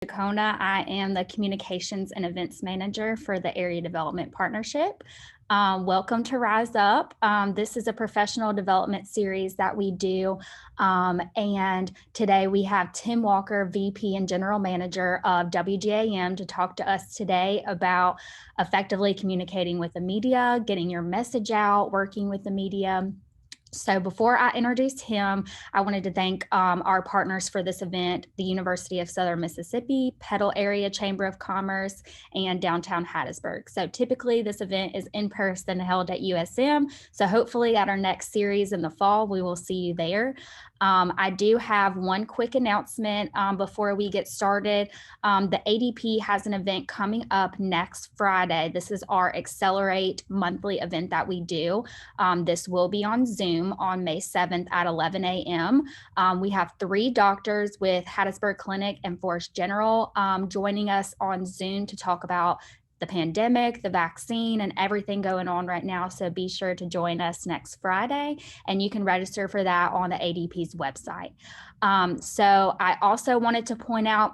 Dakota. I am the Communications and Events Manager for the Area Development Partnership. Welcome to Rise Up. This is a professional development series that we do. And today we have Tim Walker, VP and General Manager of WDAM, to talk to us today about effectively communicating with the media, getting your message out, working with the media. So before I introduce him, I wanted to thank our partners for this event, the University of Southern Mississippi, Petal Area Chamber of Commerce, and downtown Hattiesburg. So typically this event is in person held at USM. So hopefully at our next series in the fall, we will see you there. I do have one quick announcement before we get started. The ADP has an event coming up next Friday. This is our Accelerate monthly event that we do. This will be on Zoom on May 7th at 11 a.m. We have 3 doctors with Hattiesburg Clinic and Forest General joining us on Zoom to talk about the pandemic, the vaccine, and everything going on right now. So be sure to join us next Friday, and you can register for that on the ADP's website. So I also wanted to point out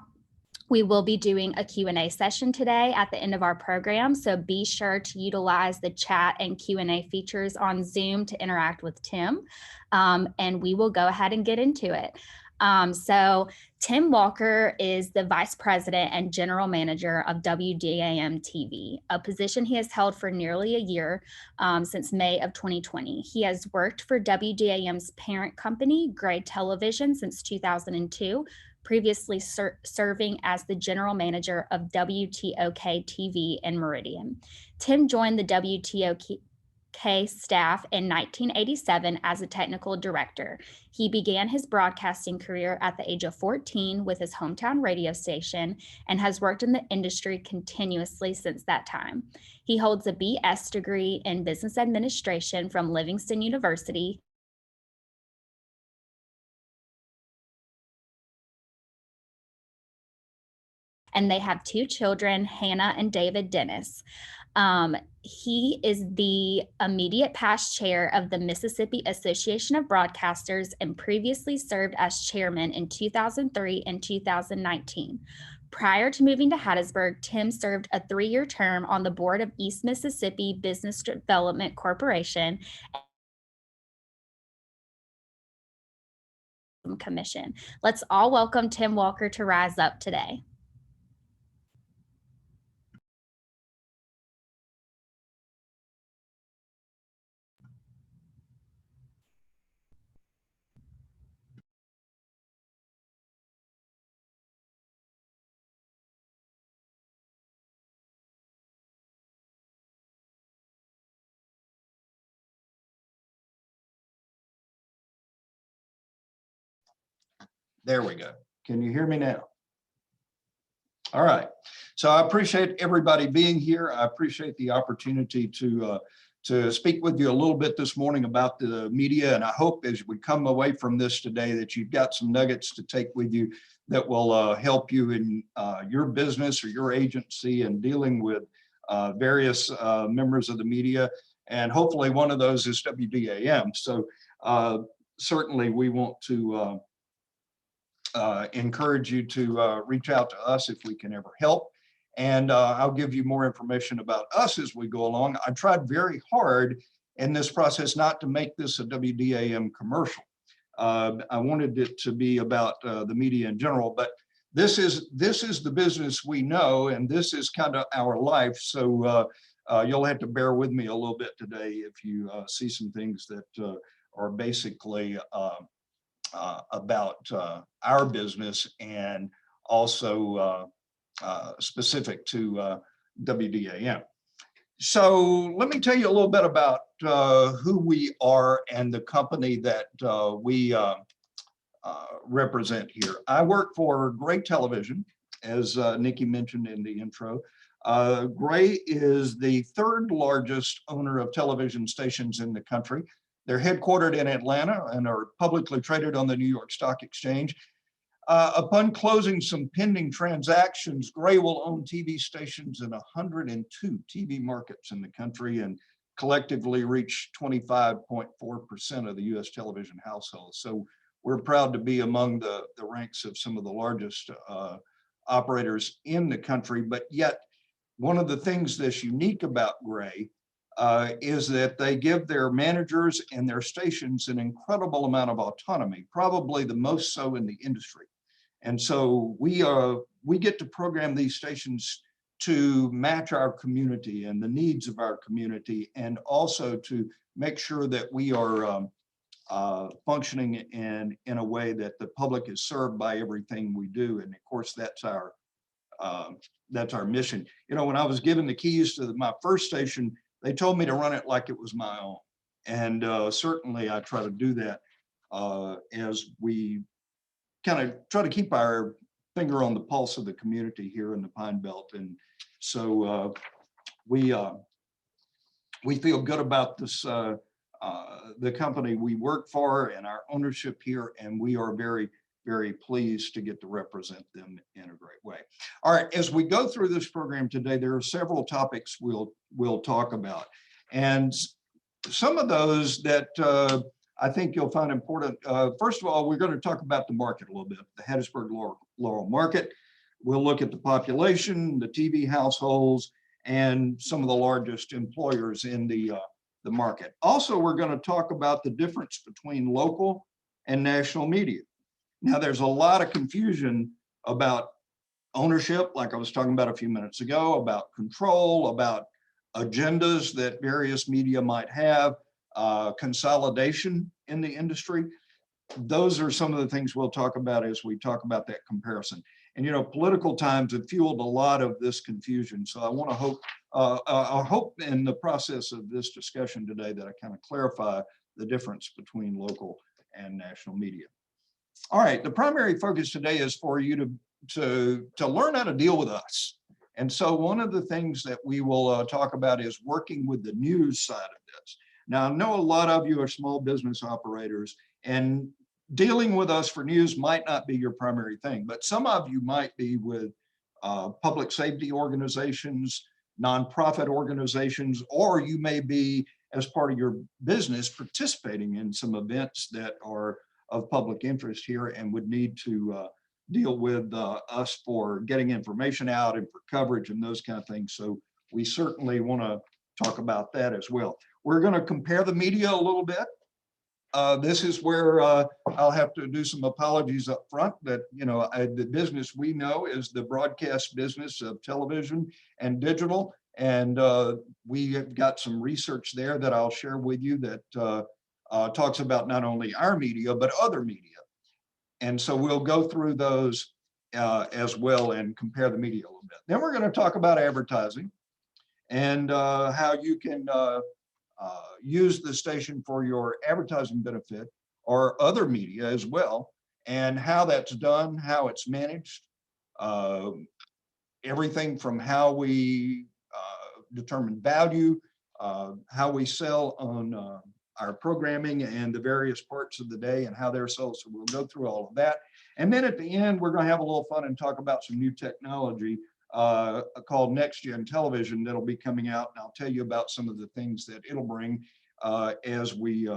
we will be doing a Q&A session today at the end of our program, so be sure to utilize the chat and Q&A features on Zoom to interact with Tim, and we will go ahead and get into it. So Tim Walker is the Vice President and General Manager of WDAM TV, a position he has held for nearly a year, since May of 2020. He has worked for WDAM's parent company, Gray Television, since 2002, previously serving as the General Manager of WTOK TV in Meridian. Tim joined the WTOK staff in 1987 as a technical director. He began his broadcasting career at the age of 14 with his hometown radio station and has worked in the industry continuously since that time. He holds a BS degree in business administration from Livingston University. And they have 2 children, Hannah and David Dennis. He is the immediate past chair of the Mississippi Association of Broadcasters and previously served as chairman in 2003 and 2019. Prior to moving to Hattiesburg, Tim served a 3-year term on the board of East Mississippi Business Development Corporation Commission. Let's all welcome Tim Walker to Rise Up today. There we go. Can you hear me now? All right. So I appreciate everybody being here. I appreciate the opportunity to speak with you a little bit this morning about the media. And I hope as we come away from this today that you've got some nuggets to take with you that will help you in your business or your agency in dealing with various members of the media. And hopefully one of those is WDAM. So certainly we want to encourage you to reach out to us if we can ever help. And I'll give you more information about us as we go along. I tried very hard in this process not to make this a WDAM commercial. I wanted it to be about the media in general, but this is the business we know, and this is kind of our life. So you'll have to bear with me a little bit today if you see some things that are basically about our business and also specific to WDAM. So let me tell you a little bit about who we are and the company that we represent here. I work for Gray Television, as Nikki mentioned in the intro. Gray is the 3rd largest owner of television stations in the country. They're headquartered in Atlanta and are publicly traded on the New York Stock Exchange. Upon closing some pending transactions, Gray will own TV stations in 102 TV markets in the country and collectively reach 25.4% of the US television households. So we're proud to be among the ranks of some of the largest operators in the country, but yet one of the things that's unique about Gray is that they give their managers and their stations an incredible amount of autonomy, probably the most so in the industry. And so we get to program these stations to match our community and the needs of our community, and also to make sure that we are functioning in a way that the public is served by everything we do. And of course, that's our mission. You know, when I was given the keys to my first station, they told me to run it like it was my own. And certainly I try to do that as we kind of try to keep our finger on the pulse of the community here in the Pine Belt. And so we feel good about this, the company we work for and our ownership here, and we are very, very pleased to get to represent them in a great way. All right, as we go through this program today, there are several topics we'll talk about. And some of those that I think you'll find important. First of all, we're going to talk about the market a little bit, the Hattiesburg Laurel market. We'll look at the population, the TV households, and some of the largest employers in the market. Also, we're going to talk about the difference between local and national media. Now, there's a lot of confusion about ownership, like I was talking about a few minutes ago, about control, about agendas that various media might have, consolidation in the industry. Those are some of the things we'll talk about as we talk about that comparison. And, you know, political times have fueled a lot of this confusion. So I hope in the process of this discussion today that I kind of clarify the difference between local and national media. All right, the primary focus today is for you to learn how to deal with us. And so one of the things that we will talk about is working with the news side of this. Now, I know a lot of you are small business operators, and dealing with us for news might not be your primary thing, but some of you might be with public safety organizations, nonprofit organizations, or you may be, as part of your business, participating in some events that are of public interest here and would need to deal with us for getting information out and for coverage and those kind of things. So we certainly want to talk about that as well. We're going to compare the media a little bit. This is where I'll have to do some apologies up front that, you know, the business we know is the broadcast business of television and digital. And we have got some research there that I'll share with you that talks about not only our media, but other media. And so we'll go through those as well and compare the media a little bit. Then we're going to talk about advertising and how you can use the station for your advertising benefit or other media as well, and how that's done, how it's managed, everything from how we determine value, how we sell on our programming and the various parts of the day and how they're sold. So we'll go through all of that. And then at the end, we're going to have a little fun and talk about some new technology called Next Gen Television that'll be coming out. And I'll tell you about some of the things that it'll bring as we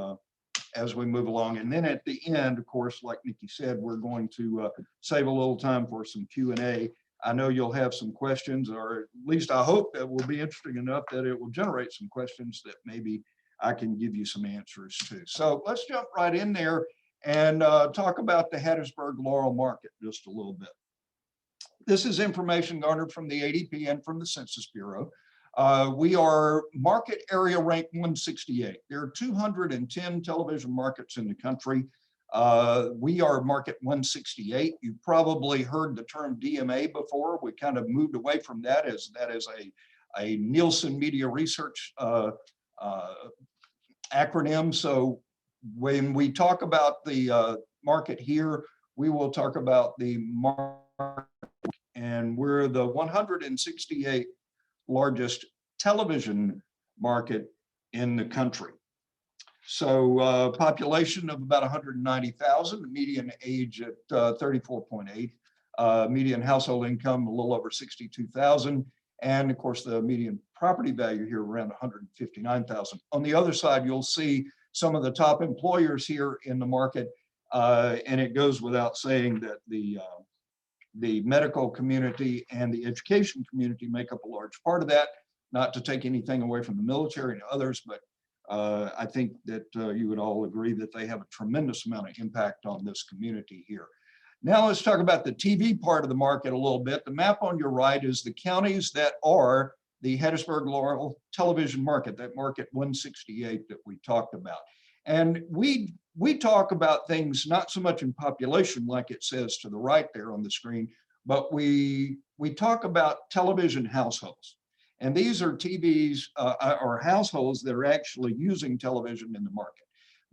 move along. And then at the end, of course, like Nikki said, we're going to save a little time for some Q&A. I know you'll have some questions, or at least I hope that will be interesting enough that it will generate some questions that maybe I can give you some answers to. So let's jump right in there and talk about the Hattiesburg Laurel market just a little bit. This is information garnered from the ADP and from the Census Bureau. We are market area ranked 168. There are 210 television markets in the country. We are market 168. You've probably heard the term DMA before. We kind of moved away from that as a Nielsen Media Research acronym. So when we talk about the market here, we will talk about the market, and we're the 168th largest television market in the country. So population of about 190,000, median age at 34.8, median household income a little over 62,000, and of course the median property value here around 159,000. On the other side, you'll see some of the top employers here in the market, and it goes without saying that the the medical community and the education community make up a large part of that. Not to take anything away from the military and others, but I think that you would all agree that they have a tremendous amount of impact on this community here. Now let's talk about the TV part of the market a little bit. The map on your right is the counties that are the Hattiesburg Laurel television market, that market 168 that we talked about. And we talk about things not so much in population like it says to the right there on the screen, but we talk about television households. And these are TVs or households that are actually using television in the market.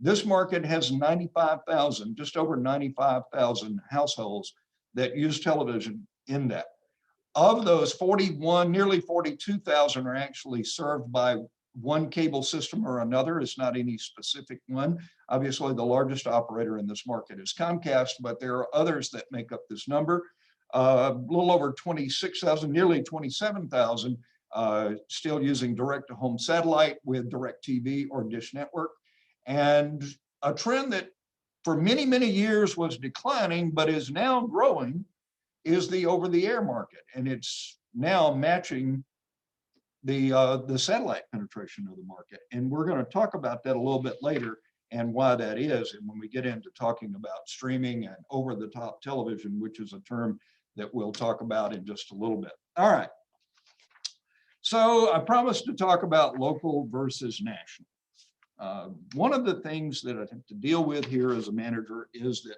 This market has 95,000, just over 95,000 households that use television in that. Of those, 41, nearly 42,000 are actually served by one cable system or another. It's not any specific one. Obviously, the largest operator in this market is Comcast, but there are others that make up this number. A little over 26,000, nearly 27,000 still using direct-to-home satellite with DirecTV or Dish Network. And a trend that for many, many years was declining, but is now growing, is the over-the-air market. And it's now matching the satellite penetration of the market. And we're going to talk about that a little bit later and why that is. And when we get into talking about streaming and over-the-top television, which is a term that we'll talk about in just a little bit. All right. So I promised to talk about local versus national. One of the things that I have to deal with here as a manager is that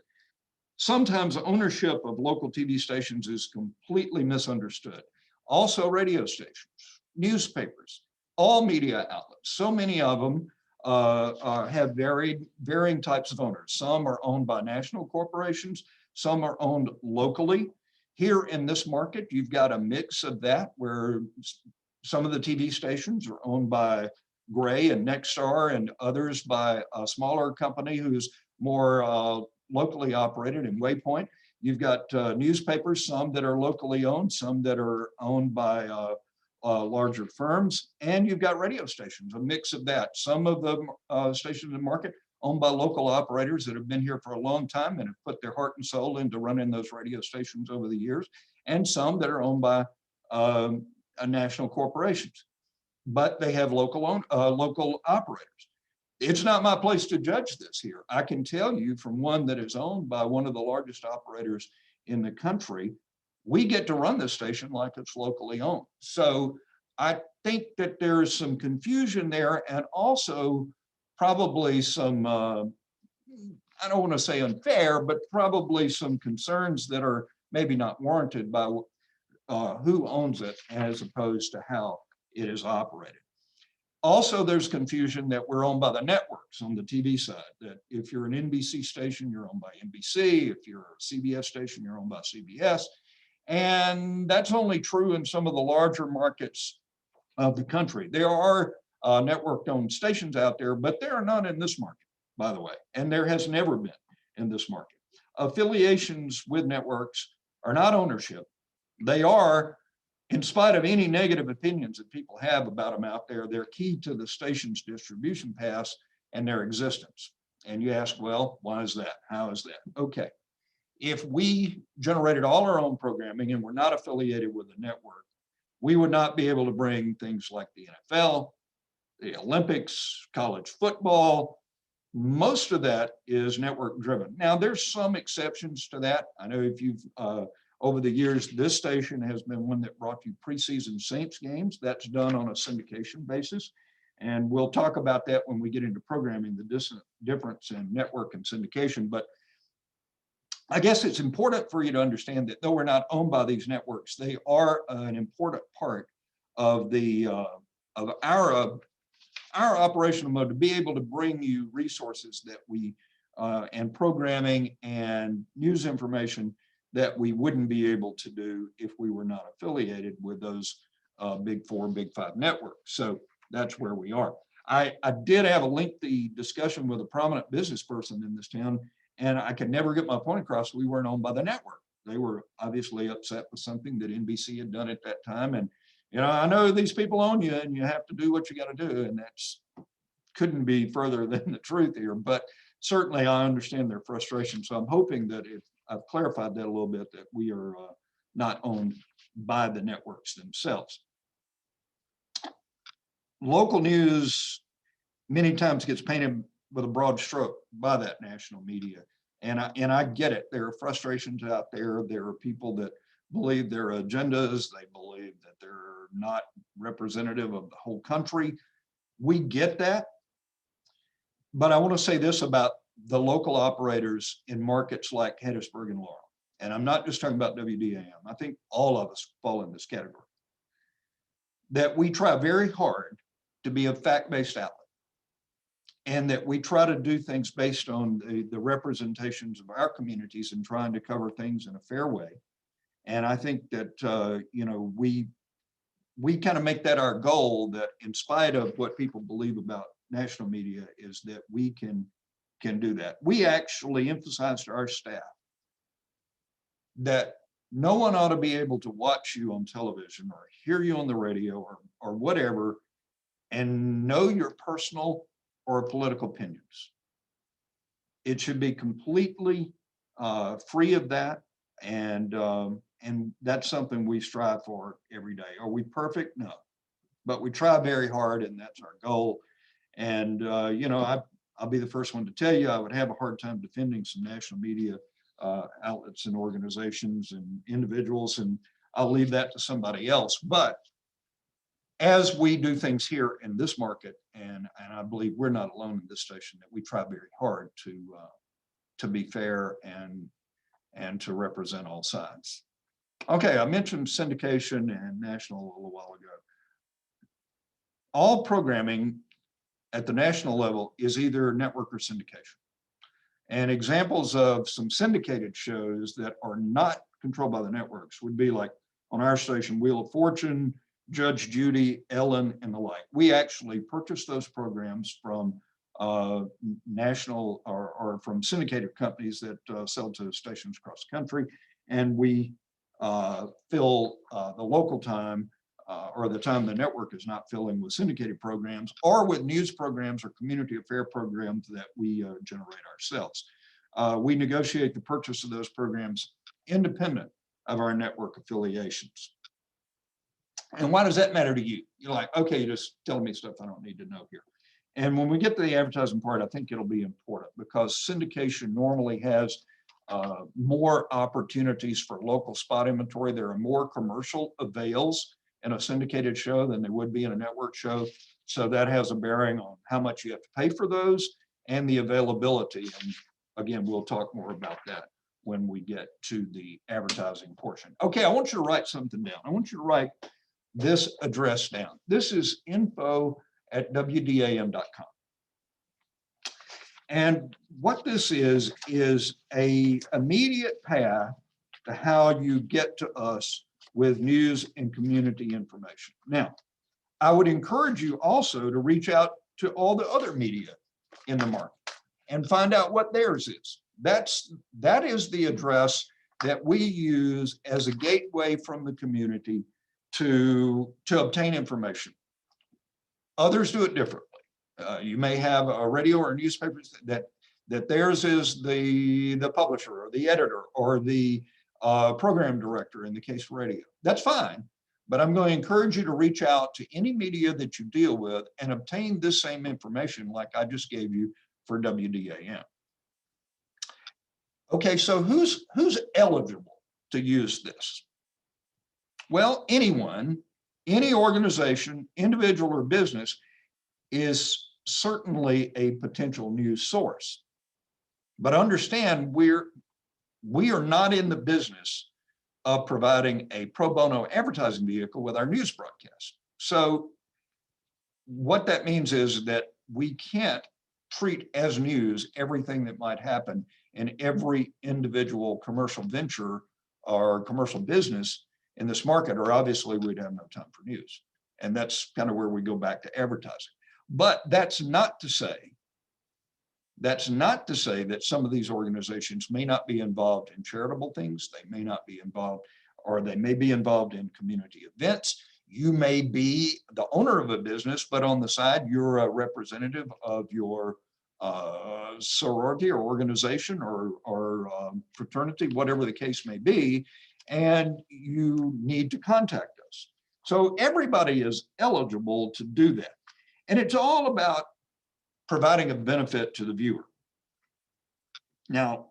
sometimes ownership of local TV stations is completely misunderstood. Also radio stations, newspapers, all media outlets, so many of them have varying types of owners. Some are owned by national corporations, some are owned locally. Here in this market, you've got a mix of that where some of the TV stations are owned by Gray and Nexstar and others by a smaller company who's more locally operated in Waypoint. You've got newspapers, some that are locally owned, some that are owned by larger firms, and you've got radio stations, a mix of that. Some of the stations in the market owned by local operators that have been here for a long time and have put their heart and soul into running those radio stations over the years, and some that are owned by national corporations, but they have local operators. It's not my place to judge this here. I can tell you from one that is owned by one of the largest operators in the country, we get to run this station like it's locally owned. So I think that there's some confusion there, and also probably some, I don't want to say unfair, but probably some concerns that are maybe not warranted by who owns it as opposed to how it is operated. Also, there's confusion that we're owned by the networks on the TV side, that if you're an NBC station, you're owned by NBC. If you're a CBS station, you're owned by CBS. And that's only true in some of the larger markets of the country. There are network-owned stations out there, but they are not in this market, by the way, and there has never been in this market. Affiliations with networks are not ownership. They are, in spite of any negative opinions that people have about them out there, they're key to the station's distribution paths and their existence. And you ask, well, why is that? How is that? Okay. If we generated all our own programming and we're not affiliated with a network, we would not be able to bring things like the NFL, the Olympics, college football. Most of that is network driven. Now, there's some exceptions to that. I know if you've, over the years, this station has been one that brought you preseason Saints games. That's done on a syndication basis. And we'll talk about that when we get into programming, the difference in network and syndication. But I guess it's important for you to understand that though we're not owned by these networks, they are an important part of the of our operational mode to be able to bring you resources that we and programming and news information that we wouldn't be able to do if we were not affiliated with those big four, big five networks. So that's where we are. I did have a lengthy discussion with a prominent business person in this town, and I could never get my point across. We weren't owned by the network. They were obviously upset with something that NBC had done at that time. And, you know, I know these people own you and you have to do what you got to do. And that's couldn't be further than the truth here, but certainly I understand their frustration. So I'm hoping that if I've clarified that a little bit, that we are not owned by the networks themselves. Local news many times gets painted with a broad stroke by that national media. And I get it. There are frustrations out there. There are people that believe their agendas. They believe that they're not representative of the whole country. We get that. But I want to say this about the local operators in markets like Hattiesburg and Laurel. And I'm not just talking about WDAM. I think all of us fall in this category. That we try very hard to be a fact-based outlet, and that we try to do things based on the representations of our communities and trying to cover things in a fair way. And I think that, you know, we kind of make that our goal, that in spite of what people believe about national media, is that we can do that. We actually emphasize to our staff that no one ought to be able to watch you on television or hear you on the radio or whatever and know your personal or political opinions. It should be completely free of that, and that's something we strive for every day. Are we perfect? No, but we try very hard, and that's our goal. And you know, I'll be the first one to tell you, I would have a hard time defending some national media outlets and organizations and individuals, and I'll leave that to somebody else. But as we do things here in this market, and I believe we're not alone in this station, that we try very hard to be fair and to represent all sides. Okay, I mentioned syndication and national a little while ago. All programming at the national level is either network or syndication. And examples of some syndicated shows that are not controlled by the networks would be like on our station, Wheel of Fortune, Judge Judy, Ellen, and the like. We actually purchase those programs from national or from syndicated companies that sell to stations across the country, and we fill the local time or the time the network is not filling with syndicated programs or with news programs or community affair programs that we generate ourselves. We negotiate the purchase of those programs independent of our network affiliations. And why does that matter to you? You're like, okay, you're just telling me stuff I don't need to know here. And when we get to the advertising part, I think it'll be important, because syndication normally has more opportunities for local spot inventory. There are more commercial avails in a syndicated show than there would be in a network show. So that has a bearing on how much you have to pay for those and the availability. And again, we'll talk more about that when we get to the advertising portion. Okay, I want you to write something down. I want you to write this address down. This is info@wdam.com. And what this is a immediate path to how you get to us with news and community information. Now, I would encourage you also to reach out to all the other media in the market and find out what theirs is. That is the address that we use as a gateway from the community to obtain information. Others do it differently. You may have a radio or a newspaper that theirs is the publisher or the editor or the program director in the case of radio. That's fine, but I'm going to encourage you to reach out to any media that you deal with and obtain this same information like I just gave you for WDAM. Okay, so who's eligible to use this? Well, anyone, any organization, individual or business is certainly a potential news source. But understand, we are not in the business of providing a pro bono advertising vehicle with our news broadcast. So what that means is that we can't treat as news everything that might happen in every individual commercial venture or commercial business in this market, or obviously we'd have no time for news. And that's kind of where we go back to advertising. But that's not to say that some of these organizations may not be involved in charitable things. They may not be involved, or they may be involved in community events. You may be the owner of a business, but on the side, you're a representative of your sorority or organization or fraternity, whatever the case may be, and you need to contact us. So everybody is eligible to do that. And it's all about providing a benefit to the viewer. Now,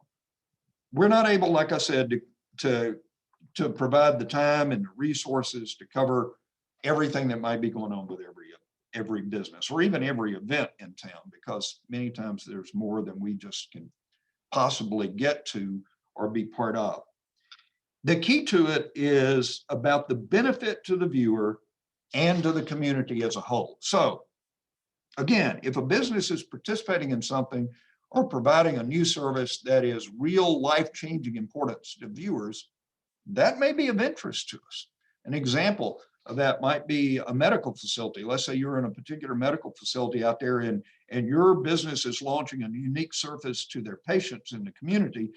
we're not able, like I said, to provide the time and the resources to cover everything that might be going on with every business or even every event in town, because many times there's more than we just can possibly get to or be part of. The key to it is about the benefit to the viewer and to the community as a whole. So again, if a business is participating in something or providing a new service that is real life-changing importance to viewers, that may be of interest to us. An example of that might be a medical facility. Let's say you're in a particular medical facility out there and your business is launching a unique service to their patients in the community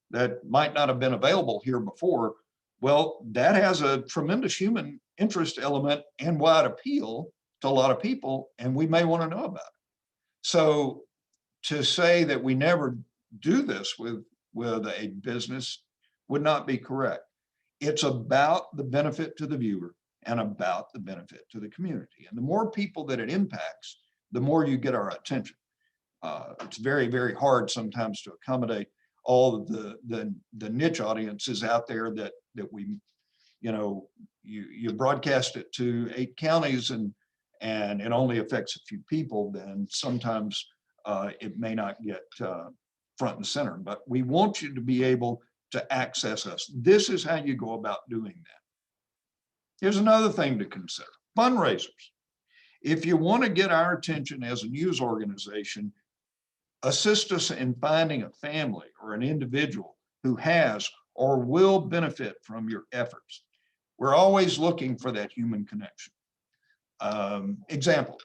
that might not have been available here before. Well, that has a tremendous human interest element and wide appeal to a lot of people, and we may want to know about it. So to say that we never do this with a business would not be correct. It's about the benefit to the viewer and about the benefit to the community. And the more people that it impacts, the more you get our attention. It's very, very hard sometimes to accommodate all of the niche audiences out there that we, you broadcast it to 8 counties and it only affects a few people, then sometimes it may not get front and center. But we want you to be able to access us. This is how you go about doing that. Here's another thing to consider: fundraisers. If you want to get our attention as a news organization, assist us in finding a family or an individual who has or will benefit from your efforts. We're always looking for that human connection. Example,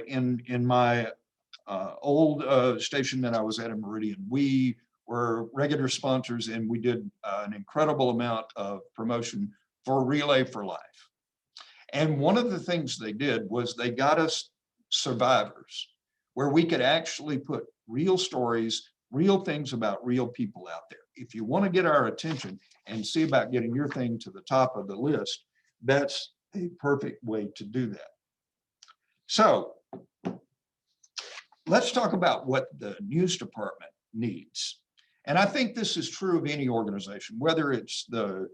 in my old station that I was at in Meridian, we were regular sponsors and we did an incredible amount of promotion for Relay for Life. And one of the things they did was they got us survivors, where we could actually put real stories, real things about real people out there. If you want to get our attention and see about getting your thing to the top of the list, that's a perfect way to do that. So let's talk about what the news department needs. And I think this is true of any organization, whether it's a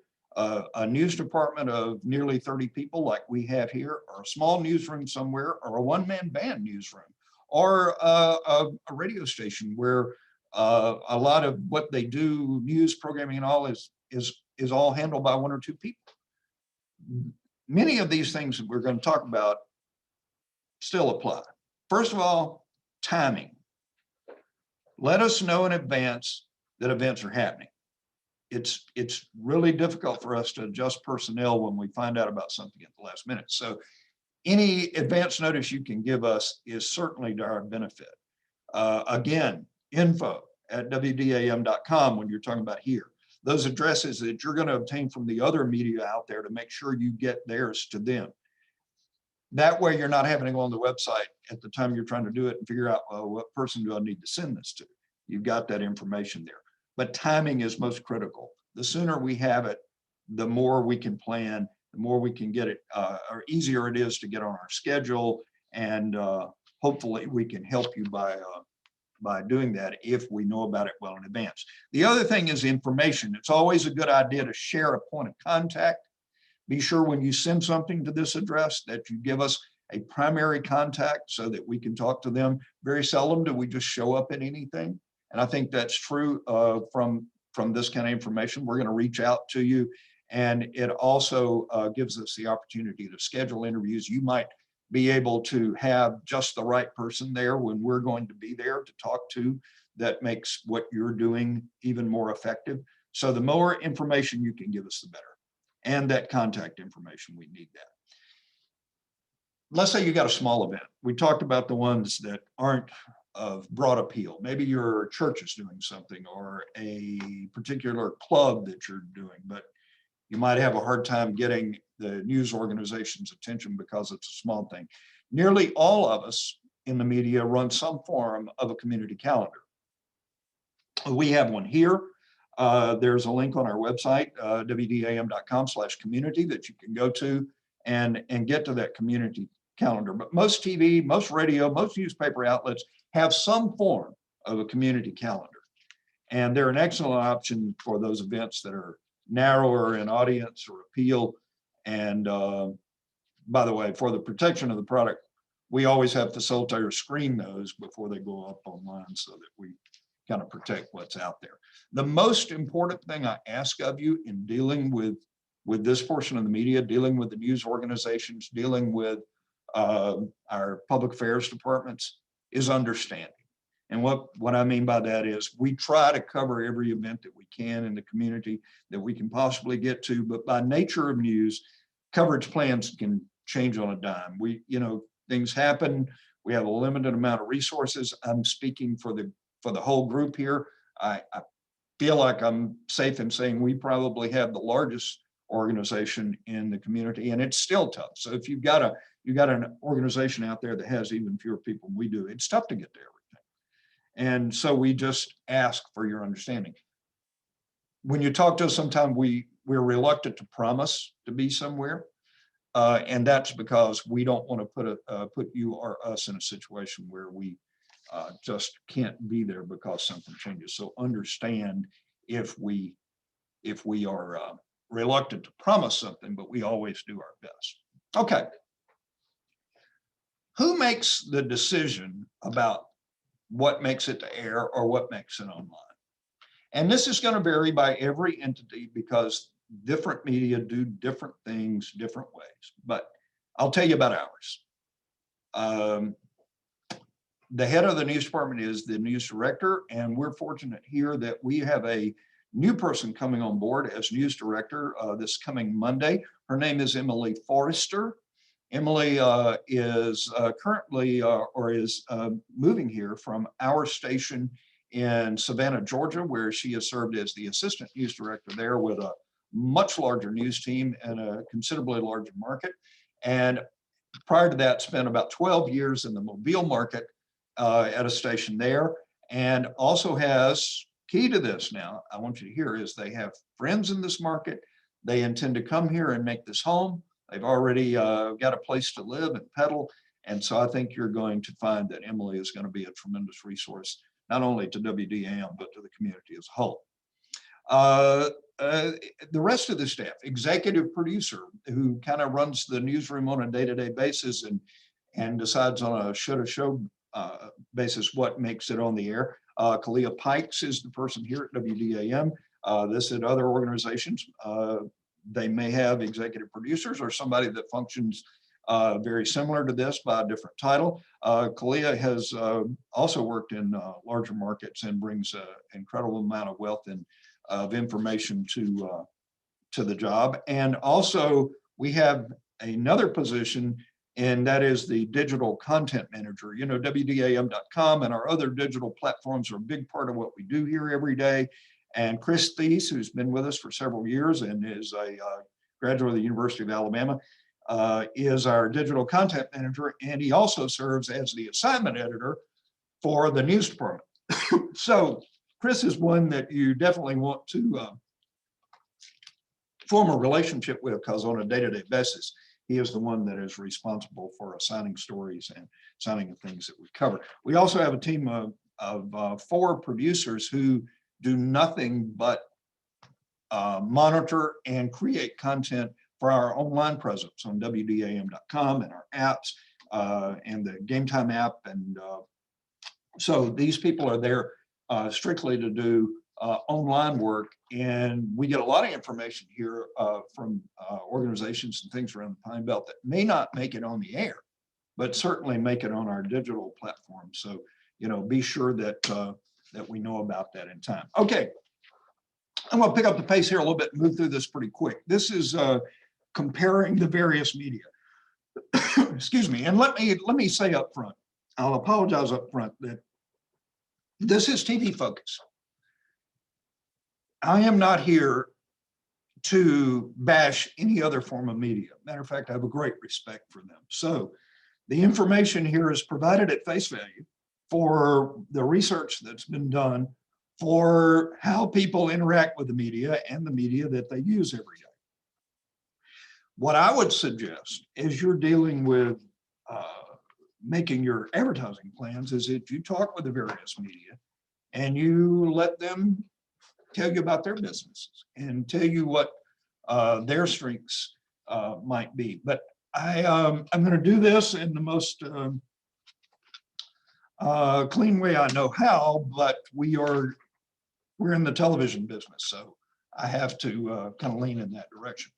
news department of nearly 30 people like we have here, or a small newsroom somewhere, or a one-man band newsroom, or a radio station where a lot of what they do, news programming and all, is all handled by 1 or 2 people. Many of these things that we're going to talk about still apply. First of all, timing. Let us know in advance that events are happening. It's really difficult for us to adjust personnel when we find out about something at the last minute. So any advance notice you can give us is certainly to our benefit. Again, info@wdam.com when you're talking about here. Those addresses that you're going to obtain from the other media out there to make sure you get theirs to them. That way you're not having to go on the website at the time you're trying to do it and figure out, well, what person do I need to send this to? You've got that information there. But timing is most critical. The sooner we have it, the more we can plan, the more we can get it, or easier it is to get on our schedule. And hopefully we can help you by doing that if we know about it well in advance. The other thing is information. It's always a good idea to share a point of contact. Be sure when you send something to this address that you give us a primary contact so that we can talk to them. Very seldom do we just show up in anything. And I think that's true from this kind of information. We're going to reach out to you. And it also gives us the opportunity to schedule interviews. You might be able to have just the right person there when we're going to be there to talk to. That makes what you're doing even more effective. So the more information you can give us, the better. And that contact information, we need that. Let's say you got a small event. We talked about the ones that aren't of broad appeal. Maybe your church is doing something, or a particular club that you're doing, but you might have a hard time getting the news organization's attention because it's a small thing. Nearly all of us in the media run some form of a community calendar. We have one here. There's a link on our website, wdam.com/community, that you can go to and get to that community calendar. But most TV, most radio, most newspaper outlets have some form of a community calendar. And they're an excellent option for those events that are narrower in audience or appeal. And by the way, for the protection of the product, we always have facilitators screen those before they go up online so that we kind of protect what's out there. The most important thing I ask of you in dealing with this portion of the media, dealing with the news organizations, dealing with our public affairs departments, is understanding. And what I mean by that is we try to cover every event that we can in the community that we can possibly get to, but by nature of news, coverage plans can change on a dime. Things happen. We have a limited amount of resources. I'm speaking for the whole group here. I feel like I'm safe in saying we probably have the largest organization in the community, and it's still tough. So if you've got an organization out there that has even fewer people than we do, it's tough to get to everything. And so we just ask for your understanding. When you talk to us, sometimes we're reluctant to promise to be somewhere. And that's because we don't want to put you or us in a situation where we just can't be there because something changes. So understand if we are reluctant to promise something, but we always do our best. Okay. Who makes the decision about what makes it to air or what makes it online? And this is going to vary by every entity because different media do different things different ways. But I'll tell you about ours. The head of the news department is the news director, and we're fortunate here that we have a new person coming on board as news director this coming Monday. Her name is Emily Forrester. Emily is currently moving here from our station in Savannah, Georgia, where she has served as the assistant news director there with a much larger news team and a considerably larger market. And prior to that, spent about 12 years in the Mobile market at a station there, and also has, key to this now, I want you to hear, is they have friends in this market. They intend to come here and make this home. They've already got a place to live and pedal. And so I think you're going to find that Emily is going to be a tremendous resource, not only to WDAM, but to the community as a whole. The rest of the staff, executive producer, who kind of runs the newsroom on a day-to-day basis and decides on a show basis what makes it on the air. Kalia Pikes is the person here at WDAM. This at other organizations. They may have executive producers or somebody that functions very similar to this by a different title. Kalia has also worked in larger markets and brings an incredible amount of wealth and of information to the job. And also we have another position, and that is the digital content manager. WDAM.com and our other digital platforms are a big part of what we do here every day. And Chris Thies, who's been with us for several years and is a graduate of the University of Alabama, is our digital content manager. And he also serves as the assignment editor for the news department. So Chris is one that you definitely want to form a relationship with, because on a day-to-day basis, he is the one that is responsible for assigning stories and assigning the things that we cover. We also have a team of 4 producers who do nothing but monitor and create content for our online presence on WDAM.com and our apps and the Game Time app. And so these people are there strictly to do online work, and we get a lot of information here from organizations and things around the Pine Belt that may not make it on the air, but certainly make it on our digital platform. So, be sure that that we know about that in time. Okay, I'm going to pick up the pace here a little bit and move through this pretty quick. This is comparing the various media. Excuse me, and let me say up front, I'll apologize up front that this is TV Focus. I am not here to bash any other form of media. Matter of fact, I have a great respect for them. So The information here is provided at face value for the research that's been done for how people interact with the media and the media that they use every day. What I would suggest as you're dealing with making your advertising plans is that you talk with the various media and you let them tell you about their businesses and tell you what their strengths might be. But I'm going to do this in the most clean way I know how, but we're in the television business, so I have to kind of lean in that direction.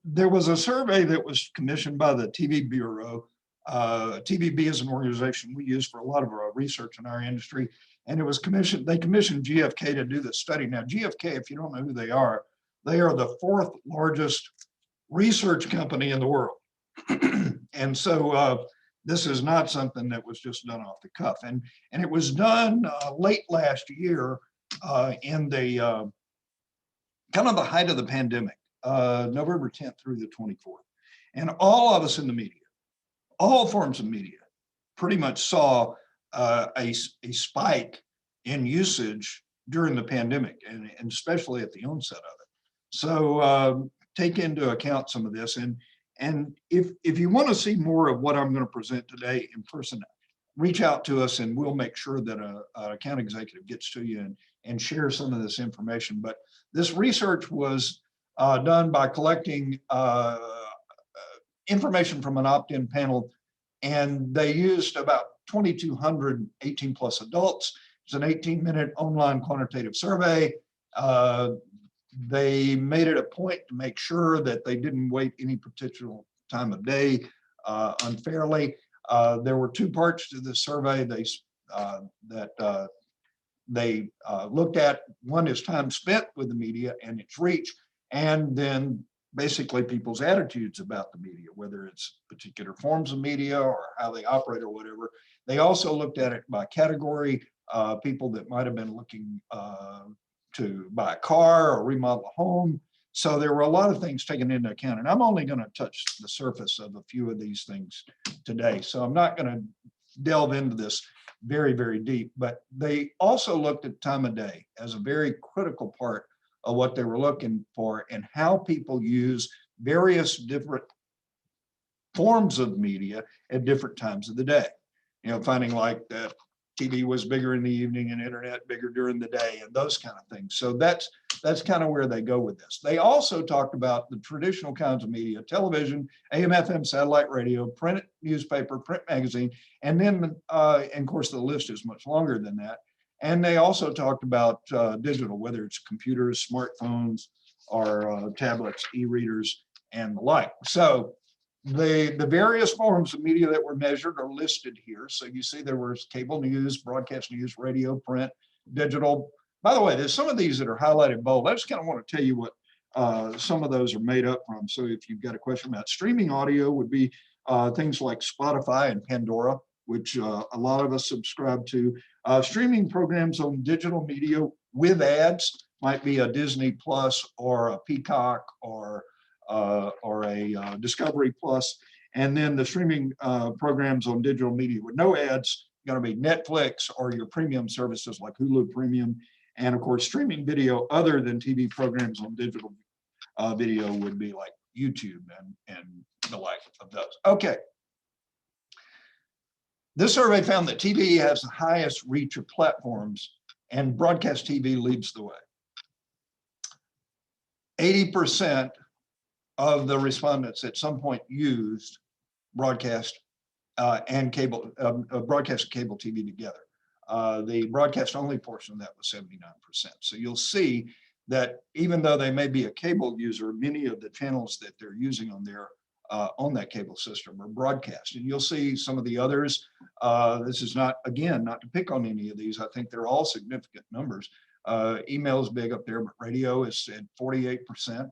There was a survey that was commissioned by the TV Bureau. TVB is an organization we use for a lot of our research in our industry, and it was commissioned. They commissioned GfK to do this study. Now, GfK, if you don't know who they are the fourth largest research company in the world. And so this is not something that was just done off the cuff. And it was done late last year in the kind of the height of the pandemic, November 10th through the 24th. And all of us in the media, all forms of media, pretty much saw a spike in usage during the pandemic, and especially at the onset of it. So take into account some of this. And if you want to see more of what I'm going to present today in person, reach out to us and we'll make sure that an account executive gets to you and share some of this information. But this research was done by collecting information from an opt-in panel, and they used about 2,200 18 plus adults. It's an 18-minute online quantitative survey. They made it a point to make sure that they didn't wait any particular time of day unfairly. There were two parts to the survey they looked at. One is time spent with the media and its reach, and then basically people's attitudes about the media, whether it's particular forms of media or how they operate or whatever. They also looked at it by category, people that might have been looking to buy a car or remodel a home. So there were a lot of things taken into account, and I'm only going to touch the surface of a few of these things today. So I'm not going to delve into this very, very deep, but they also looked at time of day as a very critical part of what they were looking for and how people use various different forms of media at different times of the day. You know, finding like that TV was bigger in the evening and internet bigger during the day and those kind of things. So that's kind of where they go with this. They also talked about the traditional kinds of media: television, AM, FM, satellite radio, print newspaper, print magazine, and then, and of course, the list is much longer than that. And they also talked about digital, whether it's computers, smartphones, or tablets, e-readers, and the like. So the various forms of media that were measured are listed here. So you see there was cable news, broadcast news, radio, print, digital. By the way, there's some of these that are highlighted bold. I just kind of want to tell you what some of those are made up from. So if you've got a question about streaming audio, would be things like Spotify and Pandora, which a lot of us subscribe to. Streaming programs on digital media with ads might be a Disney Plus or a Peacock or a Discovery Plus. And then the streaming programs on digital media with no ads going to be Netflix or your premium services like Hulu Premium. And of course, streaming video other than TV programs on digital video would be like YouTube and the like of those. Okay. This survey found that TV has the highest reach of platforms and broadcast TV leads the way. 80% of the respondents at some point used broadcast and cable, broadcast and cable TV together. The broadcast only portion of that was 79%. So you'll see that even though they may be a cable user, many of the channels that they're using on their on that cable system are broadcast. And you'll see some of the others. This is not, again, not to pick on any of these. I think they're all significant numbers. Email is big up there, but radio is at 48%.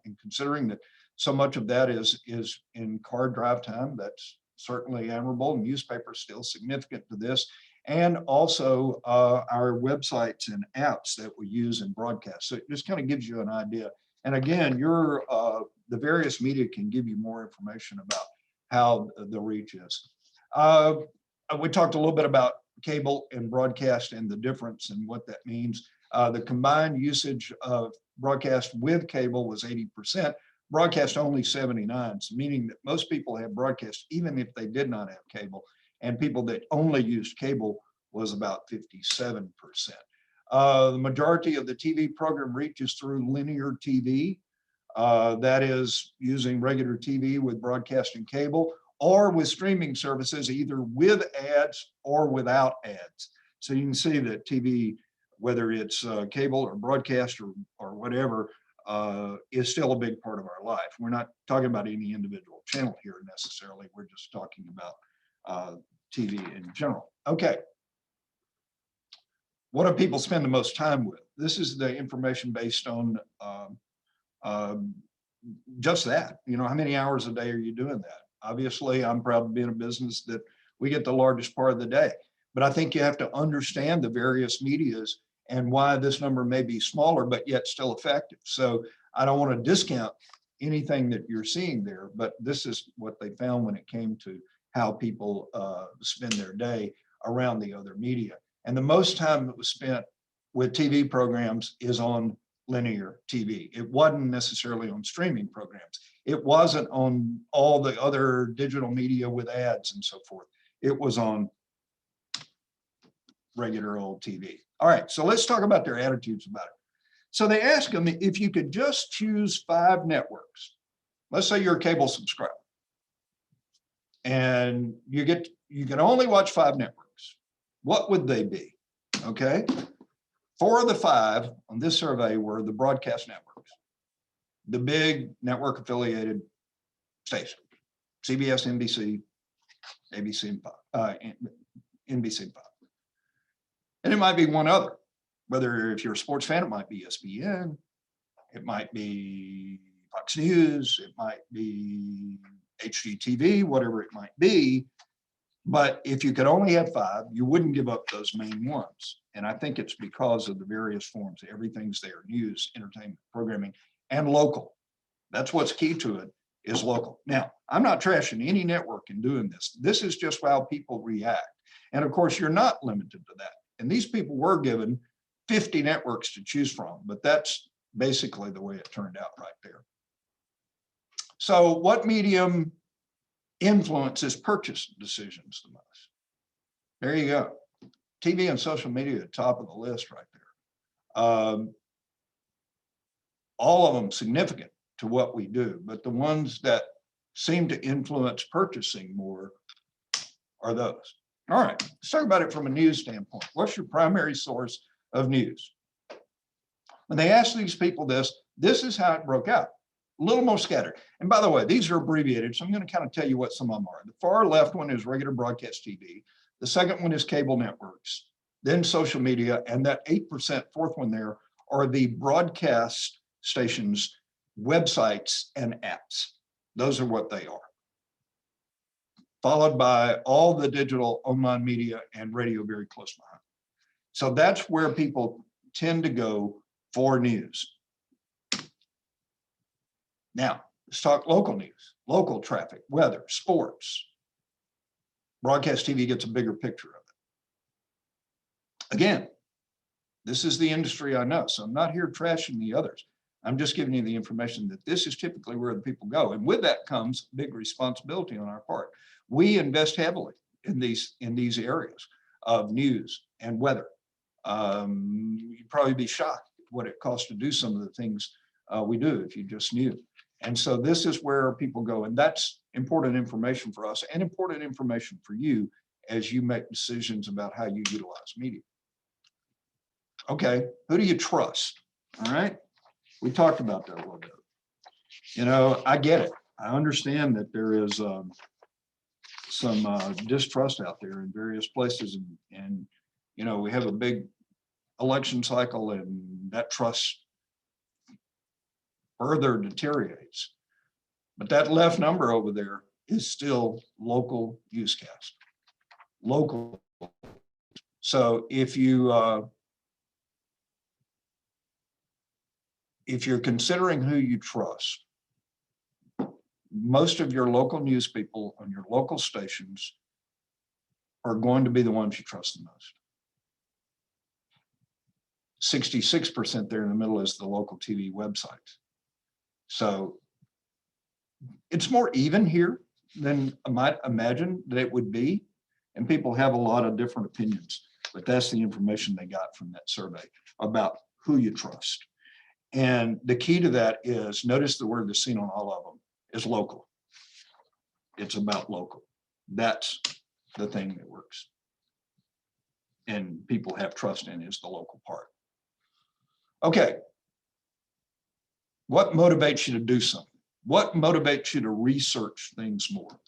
And considering that so much of that is in car drive time, that's certainly admirable. Newspaper is still significant to this. And also our websites and apps that we use in broadcast. So it just kind of gives you an idea. And again, the various media can give you more information about how the reach is. We talked a little bit about cable and broadcast and the difference and what that means. The combined usage of broadcast with cable was 80%, broadcast only 79%, meaning that most people have broadcast even if they did not have cable, and people that only used cable was about 57%. The majority of the TV program reaches through linear TV, that is using regular TV with broadcast and cable, or with streaming services, either with ads or without ads. So you can see that TV, whether it's cable or broadcast or whatever, is still a big part of our life. We're not talking about any individual channel here necessarily. We're just talking about TV in general. Okay. What do people spend the most time with? This is the information based on just that. You know, how many hours a day are you doing that? Obviously, I'm proud to be in a business that we get the largest part of the day. But I think you have to understand the various medias and why this number may be smaller, but yet still effective. So I don't want to discount anything that you're seeing there, but this is what they found when it came to how people spend their day around the other media. And the most time that was spent with TV programs is on linear TV. It wasn't necessarily on streaming programs. It wasn't on all the other digital media with ads and so forth. It was on regular old TV. All right, so let's talk about their attitudes about it. So they asked them if you could just choose 5 networks. Let's say you're a cable subscriber and you can only watch 5 networks. What would they be? Okay. 4 of the 5 on this survey were the broadcast networks, the big network affiliated stations, CBS, NBC, ABC, and NBC and Fox. And it might be one other, whether if you're a sports fan, it might be ESPN, it might be Fox News, it might be HGTV, whatever it might be. But if you could only have 5, you wouldn't give up those main ones. And I think it's because of the various forms. Everything's there: news, entertainment, programming, and local. That's what's key to it, is local. Now, I'm not trashing any network in doing this. This is just how people react. And of course, you're not limited to that. And these people were given 50 networks to choose from, but that's basically the way it turned out right there. So what medium influences purchase decisions the most? There you go. TV and social media at the top of the list right there. All of them significant to what we do, but the ones that seem to influence purchasing more are those. All right, let's talk about it from a news standpoint. What's your primary source of news? When they asked these people this is how it broke out. A little more scattered. And by the way, these are abbreviated, so I'm going to kind of tell you what some of them are. The far left one is regular broadcast TV. The second one is cable networks, then social media, and that 8% fourth one there are the broadcast stations, websites, and apps. Those are what they are. Followed by all the digital online media and radio very close behind. So that's where people tend to go for news. Now, let's talk local news, local traffic, weather, sports. Broadcast TV gets a bigger picture of it. Again, this is the industry I know, so I'm not here trashing the others. I'm just giving you the information that this is typically where the people go. And with that comes big responsibility on our part. We invest heavily in these areas of news and weather. You'd probably be shocked what it costs to do some of the things we do if you just knew. And so this is where people go, and that's important information for us and important information for you as you make decisions about how you utilize media. Okay, who do you trust? All right, we talked about that a little bit. You know, I get it. I understand that there is some distrust out there in various places, and you know, we have a big election cycle, and that trust further deteriorates. But that left number over there is still local newscast, local. So if you're considering who you trust, most of your local news people on your local stations are going to be the ones you trust the most. 66% there in the middle is the local TV websites. So it's more even here than I might imagine that it would be. And people have a lot of different opinions, but that's the information they got from that survey about who you trust. And the key to that is, notice the word that's seen on all of them is local. It's about local. That's the thing that works. And people have trust in is the local part. Okay. What motivates you to do something? What motivates you to research things more?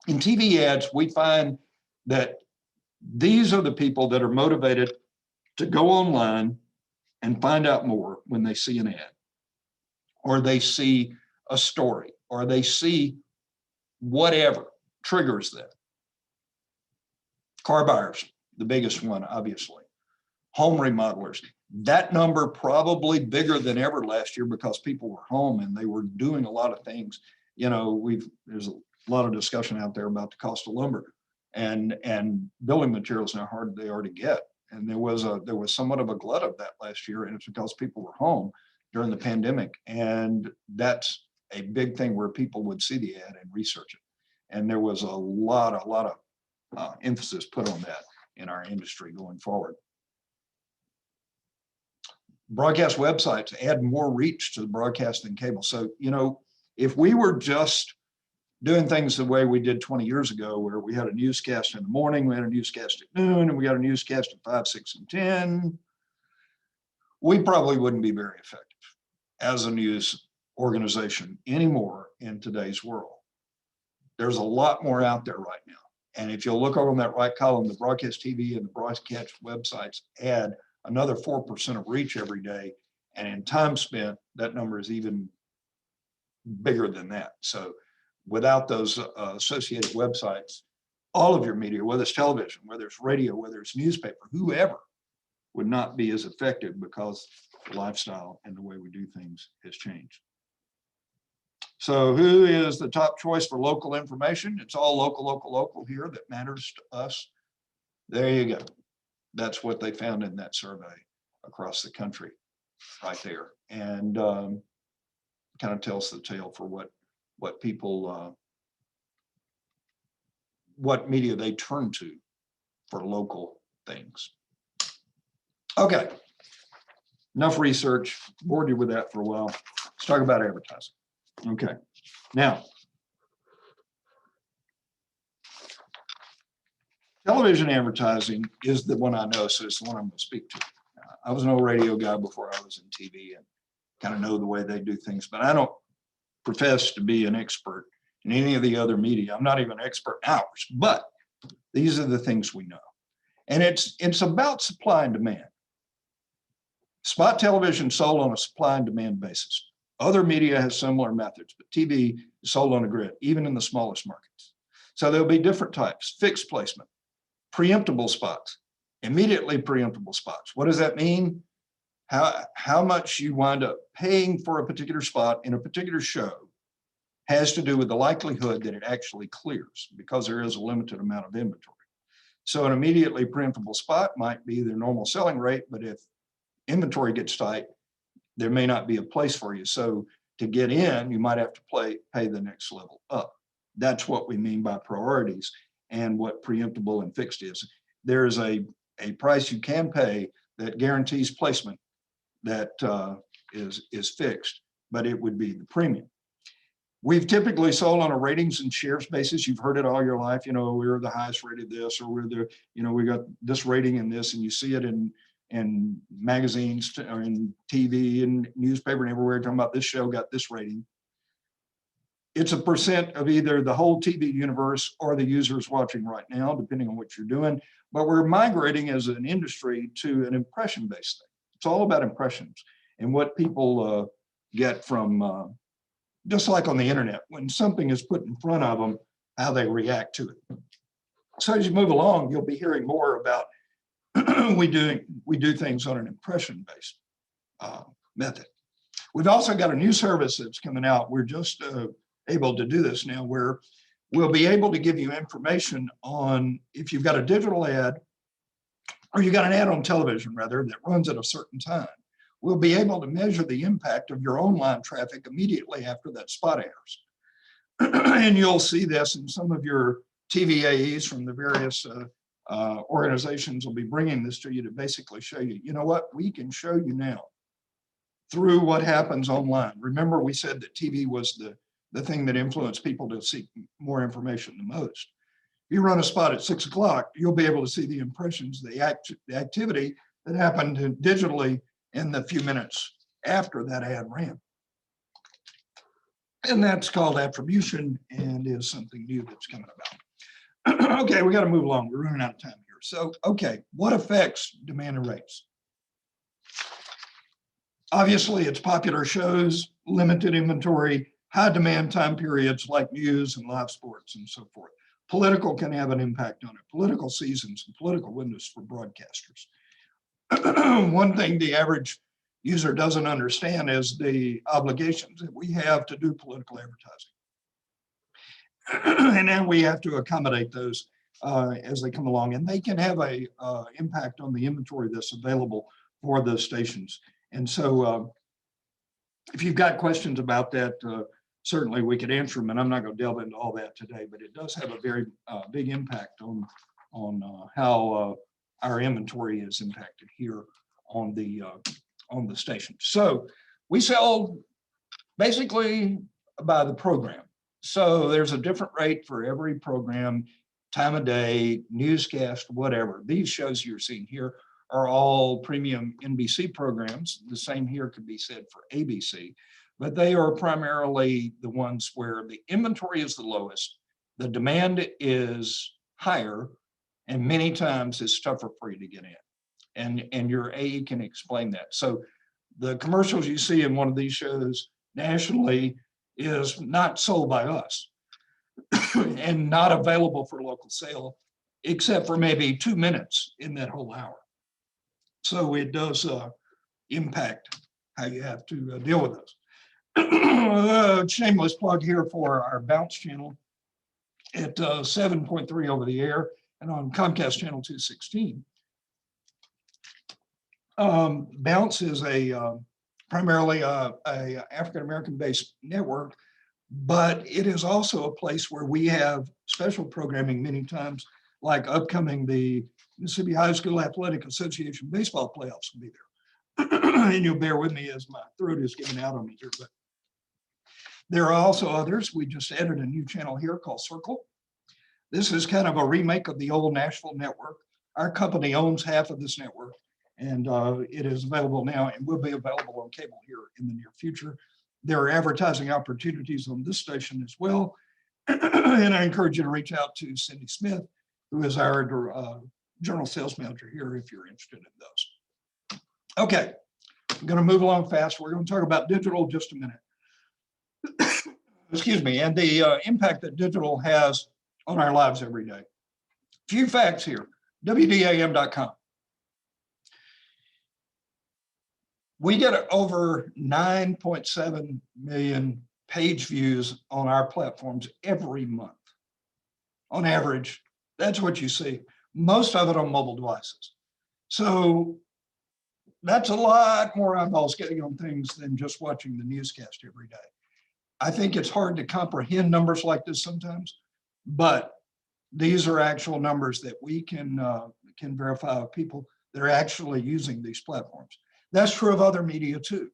In TV ads, we find that these are the people that are motivated to go online and find out more when they see an ad, or they see a story, or they see whatever triggers that. Car buyers, the biggest one, obviously. Home remodelers, that number probably bigger than ever last year because people were home and they were doing a lot of things. You know, there's a lot of discussion out there about the cost of lumber and building materials and how hard they are to get. And there was somewhat of a glut of that last year, and it's because people were home during the pandemic. And that's a big thing where people would see the ad and research it. And there was a lot of emphasis put on that in our industry going forward. Broadcast websites add more reach to the broadcast than cable. So, you know, if we were just doing things the way we did 20 years ago, where we had a newscast in the morning, we had a newscast at noon, and we got a newscast at 5, 6, and 10, we probably wouldn't be very effective as a news organization anymore in today's world. There's a lot more out there right now. And if you'll look over on that right column, the broadcast TV and the broadcast websites add another 4% of reach every day. And in time spent, that number is even bigger than that. So without those associated websites, all of your media, whether it's television, whether it's radio, whether it's newspaper, whoever, would not be as effective because the lifestyle and the way we do things has changed. So who is the top choice for local information? It's all local here that matters to us. There you go. That's what they found in that survey across the country right there. And kind of tells the tale for what people, what media they turn to for local things. Okay, enough research, bored you with that for a while. Let's talk about advertising. Okay, now, television advertising is the one I know, so it's the one I'm going to speak to. I was an old radio guy before I was in TV and kind of know the way they do things, but I don't profess to be an expert in any of the other media. I'm not even an expert in ours, but these are the things we know. And it's about supply and demand. Spot television sold on a supply and demand basis. Other media has similar methods, but TV is sold on a grid, even in the smallest markets. So there'll be different types: fixed placement, preemptible spots, immediately preemptible spots. What does that mean? How much you wind up paying for a particular spot in a particular show has to do with the likelihood that it actually clears, because there is a limited amount of inventory. So an immediately preemptible spot might be their normal selling rate, but if inventory gets tight, there may not be a place for you. So to get in, you might have to pay the next level up. That's what we mean by priorities and what preemptible and fixed is. There is a price you can pay that guarantees placement that is fixed, but it would be the premium. We've typically sold on a ratings and shares basis. You've heard it all your life. You know, we're the highest rated this, or we're the, you know, we got this rating in this, and you see it in magazines or in TV and newspaper and everywhere talking about this show got this rating. It's a percent of either the whole TV universe or the users watching right now, depending on what you're doing. But we're migrating as an industry to an impression-based thing. It's all about impressions and what people get from, just like on the internet, when something is put in front of them, how they react to it. So as you move along, you'll be hearing more about we do things on an impression-based method. We've also got a new service that's coming out. We're just able to do this now, where we'll be able to give you information on if you've got a digital ad, or you got an ad on television rather, that runs at a certain time. We'll be able to measure the impact of your online traffic immediately after that spot airs. And you'll see this in some of your TVAEs from the various organizations will be bringing this to you to basically show you, you know what, we can show you now through what happens online. Remember, we said that TV was the thing that influenced people to seek more information the most. You run a spot at 6 o'clock, you'll be able to see the impressions, the activity that happened digitally in the few minutes after that ad ran. And that's called attribution and is something new that's coming about. Okay, we got to move along. We're running out of time here. So, okay, what affects demand and rates? Obviously, it's popular shows, limited inventory, high demand time periods like news and live sports and so forth. Political can have an impact on it. Political seasons and political windows for broadcasters. One thing the average user doesn't understand is the obligations that we have to do political advertising. And then we have to accommodate those as they come along. And they can have a impact on the inventory that's available for the stations. And so if you've got questions about that, certainly we could answer them, and I'm not going to delve into all that today, but it does have a very big impact on how our inventory is impacted here on the station. So we sell basically by the program. So there's a different rate for every program, time of day, newscast, whatever. These shows you're seeing here are all premium NBC programs. The same here could be said for ABC. But they are primarily the ones where the inventory is the lowest, the demand is higher, and many times it's tougher for you to get in. And your AE can explain that. So the commercials you see in one of these shows nationally is not sold by us and not available for local sale, except for maybe 2 minutes in that whole hour. So it does impact how you have to deal with those. Shameless plug here for our Bounce channel at 7.3 over the air and on Comcast channel 216. Bounce is primarily a African-American based network, but it is also a place where we have special programming many times, like upcoming the Mississippi High School Athletic Association baseball playoffs will be there. And you'll bear with me as my throat is giving out on me here, but there are also others. We just added a new channel here called Circle. This is kind of a remake of the old Nashville network. Our company owns half of this network, and it is available now and will be available on cable here in the near future. There are advertising opportunities on this station as well. And I encourage you to reach out to Cindy Smith, who is our general sales manager here if you're interested in those. Okay, I'm going to move along fast. We're going to talk about digital in just a minute. Excuse me, and the impact that digital has on our lives every day. Few facts here, WDAM.com. We get over 9.7 million page views on our platforms every month. On average, that's what you see. Most of it on mobile devices. So that's a lot more eyeballs getting on things than just watching the newscast every day. I think it's hard to comprehend numbers like this sometimes, but these are actual numbers that we can verify of people that are actually using these platforms. That's true of other media too.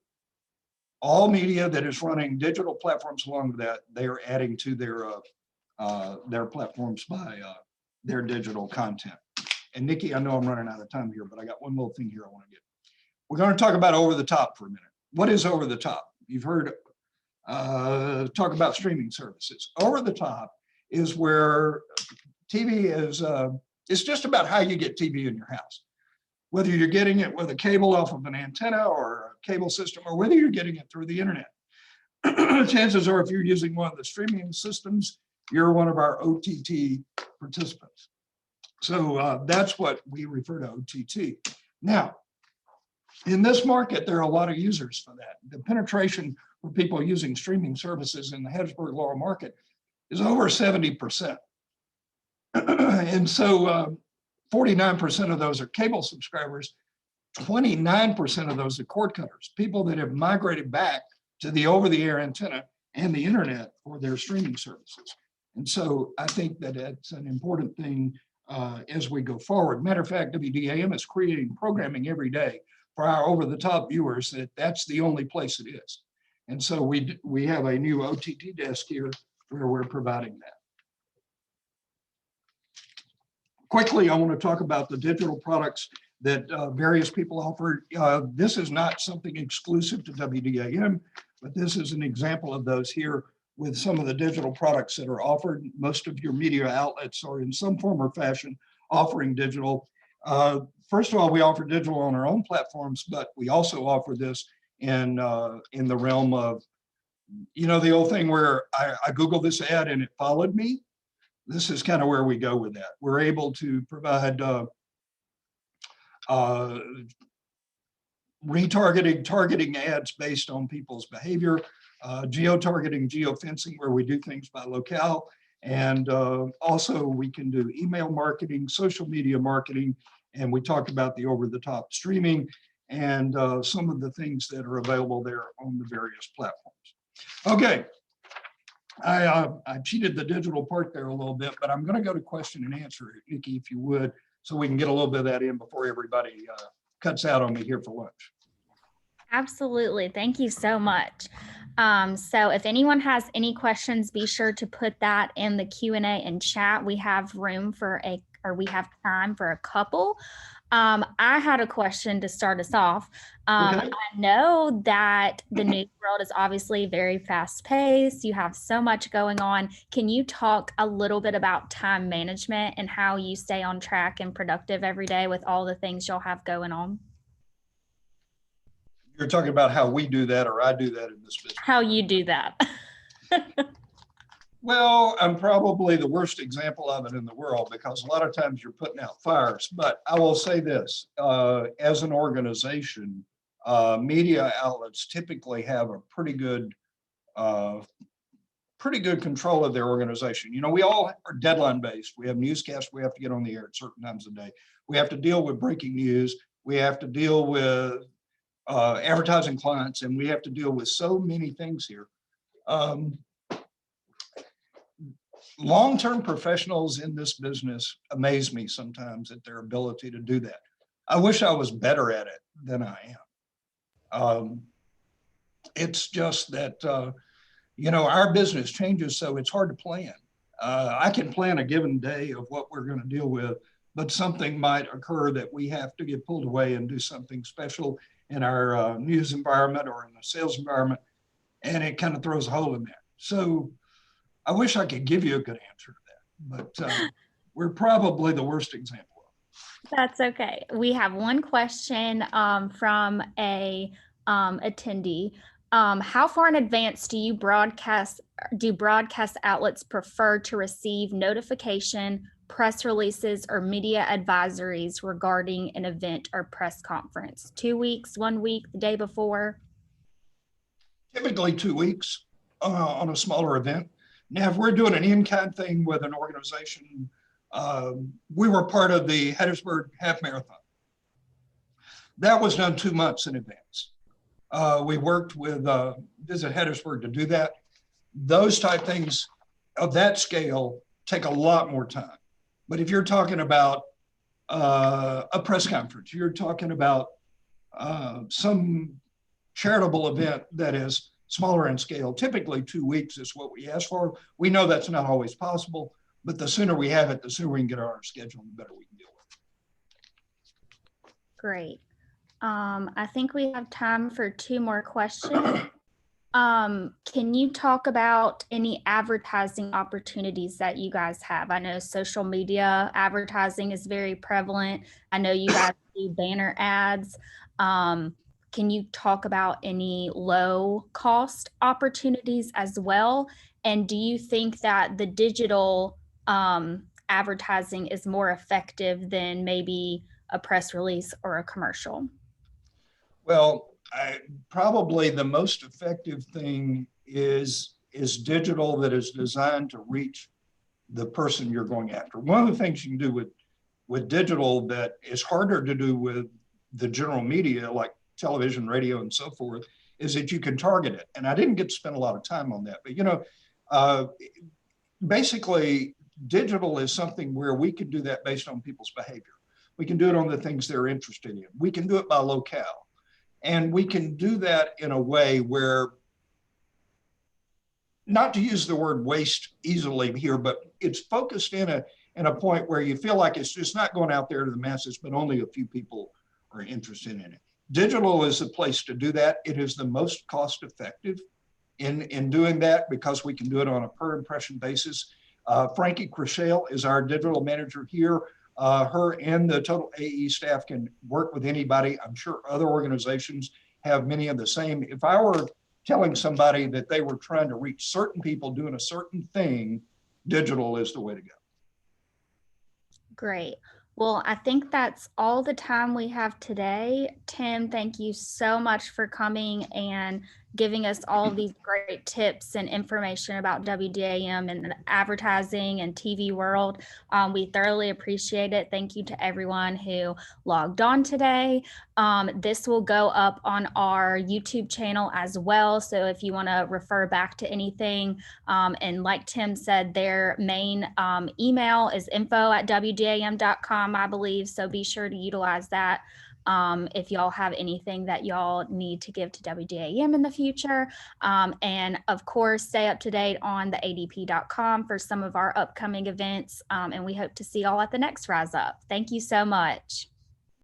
All media that is running digital platforms along with that, they are adding to their platforms by their digital content. And Nikki, I know I'm running out of time here, but I got one little thing here I want to get. We're going to talk about over the top for a minute. What is over the top? You've heard talk about streaming services. Over the top is where TV is, it's just about how you get TV in your house. Whether you're getting it with a cable off of an antenna or a cable system, or whether you're getting it through the internet. Chances are if you're using one of the streaming systems, you're one of our OTT participants. So that's what we refer to OTT. Now, in this market, there are a lot of users for that. The penetration for people using streaming services in the Hattiesburg Laurel market is over 70%. And so 49% of those are cable subscribers, 29% of those are cord cutters, people that have migrated back to the over-the-air antenna and the internet for their streaming services. And so I think that it's an important thing as we go forward. Matter of fact, WDAM is creating programming every day for our over-the-top viewers that's the only place it is. And so we have a new OTT desk here where we're providing that. Quickly, I want to talk about the digital products that various people offer. This is not something exclusive to WDAM, but this is an example of those here with some of the digital products that are offered. Most of your media outlets are in some form or fashion offering digital. First of all, we offer digital on our own platforms, but we also offer this in the realm of, you know, the old thing where I Googled this ad and it followed me. This is kind of where we go with that. We're able to provide retargeting, targeting ads based on people's behavior, geo-targeting, geo-fencing, where we do things by locale. And also we can do email marketing, social media marketing, and we talked about the over-the-top streaming and some of the things that are available there on the various platforms. Okay, I cheated the digital part there a little bit, but I'm going to go to question and answer, Nikki, if you would, so we can get a little bit of that in before everybody cuts out on me here for lunch. Absolutely. Thank you so much. So if anyone has any questions, be sure to put that in the Q&A and chat. We have room for we have time for a couple. I had a question to start us off. Okay. I know that the news world is obviously very fast paced. You have so much going on. Can you talk a little bit about time management and how you stay on track and productive every day with all the things you'll have going on? You're talking about how we do that, or I do that in this business? How you do that. Well, I'm probably the worst example of it in the world because a lot of times you're putting out fires. But I will say this, as an organization, media outlets typically have a pretty good control of their organization. You know, we all are deadline based. We have newscasts we have to get on the air at certain times of the day. We have to deal with breaking news. We have to deal with advertising clients, and we have to deal with so many things here. Long-term professionals in this business amaze me sometimes at their ability to do that. I wish I was better at it than I am. It's just that, you know, our business changes, so it's hard to plan. I can plan a given day of what we're going to deal with, but something might occur that we have to get pulled away and do something special in our news environment or in the sales environment, and it kind of throws a hole in that. So I wish I could give you a good answer to that, but we're probably the worst example. That's okay. We have one question from a attendee. How far in advance do broadcast outlets prefer to receive notification, press releases, or media advisories regarding an event or press conference? 2 weeks, 1 week, the day before? Typically 2 weeks on a smaller event. Now, if we're doing an in-kind thing with an organization, we were part of the Hattiesburg Half Marathon. That was done 2 months in advance. We worked with Visit Hattiesburg to do that. Those type things of that scale take a lot more time. But if you're talking about a press conference, you're talking about some charitable event that is smaller in scale, typically 2 weeks is what we ask for. We know that's not always possible, but the sooner we have it, the sooner we can get on our schedule, the better we can deal with it. Great. I think we have time for 2 more questions. Can you talk about any advertising opportunities that you guys have? I know social media advertising is very prevalent. I know you guys do banner ads. Can you talk about any low cost opportunities as well? And do you think that the digital advertising is more effective than maybe a press release or a commercial? Well, Probably the most effective thing is digital that is designed to reach the person you're going after. One of the things you can do with digital that is harder to do with the general media, like television, radio, and so forth, is that you can target it. And I didn't get to spend a lot of time on that, but basically digital is something where we can do that based on people's behavior. We can do it on the things they're interested in. We can do it by locale. And we can do that in a way where, not to use the word waste easily here, but it's focused in a point where you feel like it's just not going out there to the masses, but only a few people are interested in it. Digital is the place to do that. It is the most cost effective in doing that because we can do it on a per impression basis. Frankie Crichelle is our digital manager here. Her and the total AE staff can work with anybody. I'm sure other organizations have many of the same. If I were telling somebody that they were trying to reach certain people doing a certain thing, digital is the way to go. Great. Well, I think that's all the time we have today. Tim, thank you so much for coming and giving us all of these great tips and information about WDAM and the advertising and TV world. We thoroughly appreciate it. Thank you to everyone who logged on today. This will go up on our YouTube channel as well. So if you want to refer back to anything, and like Tim said, their main email is info@wdam.com, I believe. So be sure to utilize that. If y'all have anything that y'all need to give to WDAM in the future. And of course, stay up to date on the adp.com for some of our upcoming events. And we hope to see y'all at the next Rise Up. Thank you so much.